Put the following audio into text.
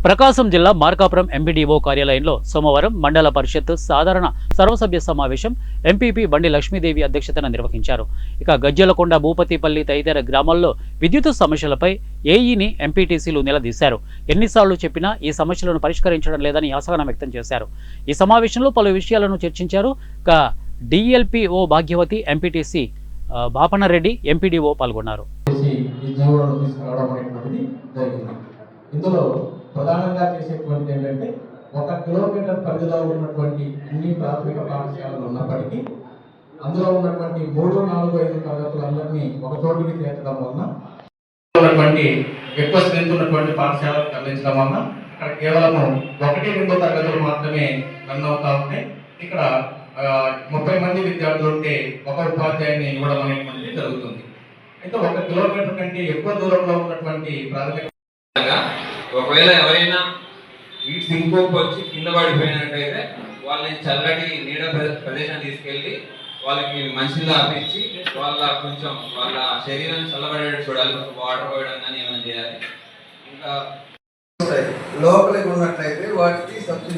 ప్రకాశం జిల్లా మార్కాపురం ఎంపీడీఓ కార్యాలయంలో సోమవారం మండల పరిషత్ సాధారణ సర్వసభ్య సమావేశం ఎంపీపీ బండి లక్ష్మీదేవి అధ్యక్షతన నిర్వహించారు. ఇక గజ్జలకొండ, భూపతిపల్లి తదితర గ్రామాల్లో విద్యుత్ సమస్యలపై ఏఈని ఎంపీటీసీలు నిలదీశారు. ఎన్నిసార్లు చెప్పినా ఈ సమస్యలను పరిష్కరించడం లేదని అసహనం వ్యక్తం చేశారు. ఈ సమావేశంలో పలు విషయాలను చర్చించారు. ఇక డిఎల్పీఓ భాగ్యవతి, ఎంపీటీసీ బాపనరెడ్డి, ఎంపీడీఓ పాల్గొన్నారు. ఇందులో ప్రధానంగా చేసేటువంటిది ఏంటంటే 1 కిలోమీటర్ పరిధిలో ఉన్నటువంటి అన్ని ప్రాథమిక పాఠశాలలు ఉన్నప్పటికీ అందులో ఉన్నటువంటి 3, 4, 5 తరగతులందరినీ ఒక చోటికి చేర్చడం వలన ఉన్నటువంటి ఎక్కువ స్ట్రెంత్ ఉన్నటువంటి పాఠశాలకు తరలించడం వలన ఇక్కడ కేవలం 1, 2 తరగతులు మాత్రమే రన్ అవుతా ఉంటాయి. ఇక్కడ 30 మంది విద్యార్థులు ఉంటే ఒక ఉపాధ్యాయుని ఇవ్వడం అనేటువంటిది జరుగుతుంది. అయితే 1 కిలోమీటర్ కంటే ఎక్కువ దూరంలో ఉన్నటువంటి ప్రాథమిక ఒకవేళ ఎవరైనా వీటి సింకోపు వచ్చి కింద పడిపోయినట్టయితే వాళ్ళని చల్లటి నీడ ప్రదేశాన్ని తీసుకెళ్ళి వాళ్ళకి మంచిగా ఆపించి కొంచెం వాళ్ళ శరీరాన్ని చల్లబడేటట్టు చూడాలి. వాటర్ పోయడం కానీ ఏమైనా చేయాలి. ఇంకా లోపలికి ఉన్నట్లయితే వాటికి సబ్సిడీ